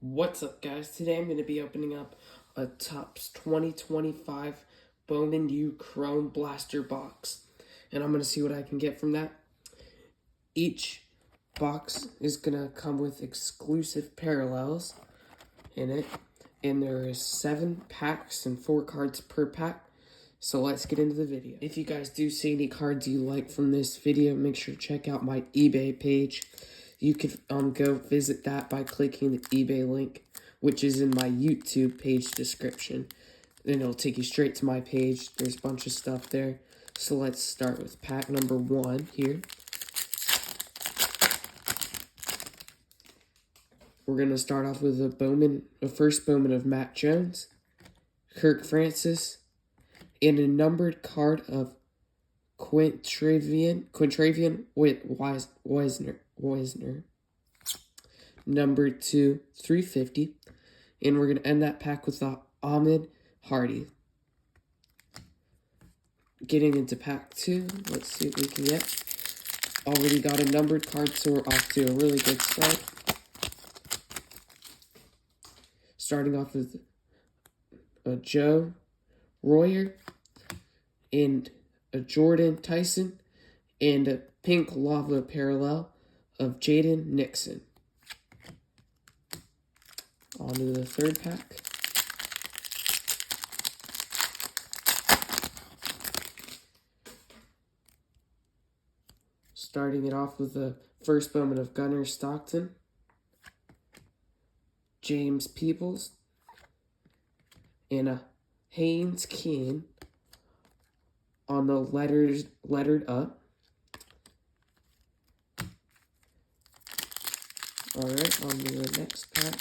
What's up, guys? Today I'm going to be opening up a Topps 2025 Bowman U Chrome Blaster box, and I'm going to see what I can get from that. Each box is going to come with exclusive parallels in it, and there is 7 packs and 4 cards per pack. So let's get into the video. If you guys do see any cards you like from this video, make sure to check out my eBay page. You can go visit that by clicking the eBay link, which is in my YouTube page description. Then it'll take you straight to my page. There's a bunch of stuff there. So let's start with pack number 1 here. We're going to start off with a first Bowman of Matt Jones, Kirk Francis, and a numbered card of Quintravian Wisner, numbered to 350, and we're going to end that pack with the Ahmed Hardy. Getting into pack 2, let's see what we can get. Already got a numbered card, so we're off to a really good start. Starting off with a Joe Royer, and a Jordan Tyson, and a pink lava parallel of Jaden Nixon. On to the third pack. Starting it off with the first Bowman of Gunnar Stockton, James Peoples, and a Haynes Keene on the lettered up. Alright, on to the next pack.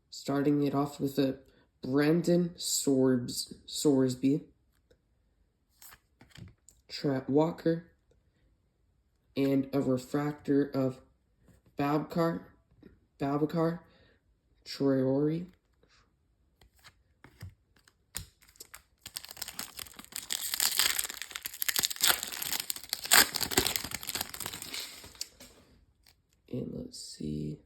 Starting it off with a Brendan Sorsby, Trent Walker, and a refractor of Babacar Traore. And let's see.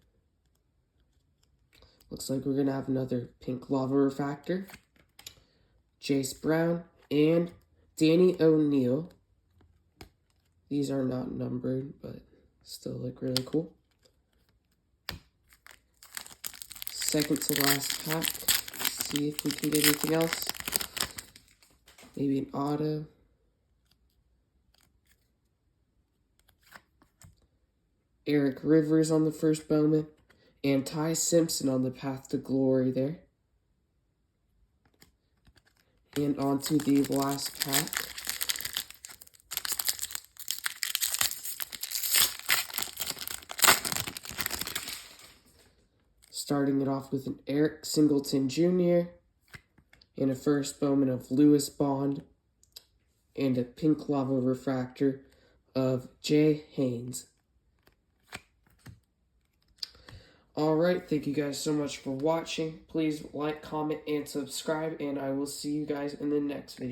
Looks like we're going to have another pink lava refractor, Jace Brown, and Danny O'Neal. These are not numbered, but still look really cool. Second to last pack. Let's see if we can get anything else. Maybe an auto. Eric Rivers on the first Bowman, and Ty Simpson on the path to glory there. And on to the last pack. Starting it off with an Eric Singleton Jr., and a first Bowman of Lewis Bond, and a pink lava refractor of Jay Haynes. Alright, thank you guys so much for watching. Please like, comment, and subscribe, and I will see you guys in the next video.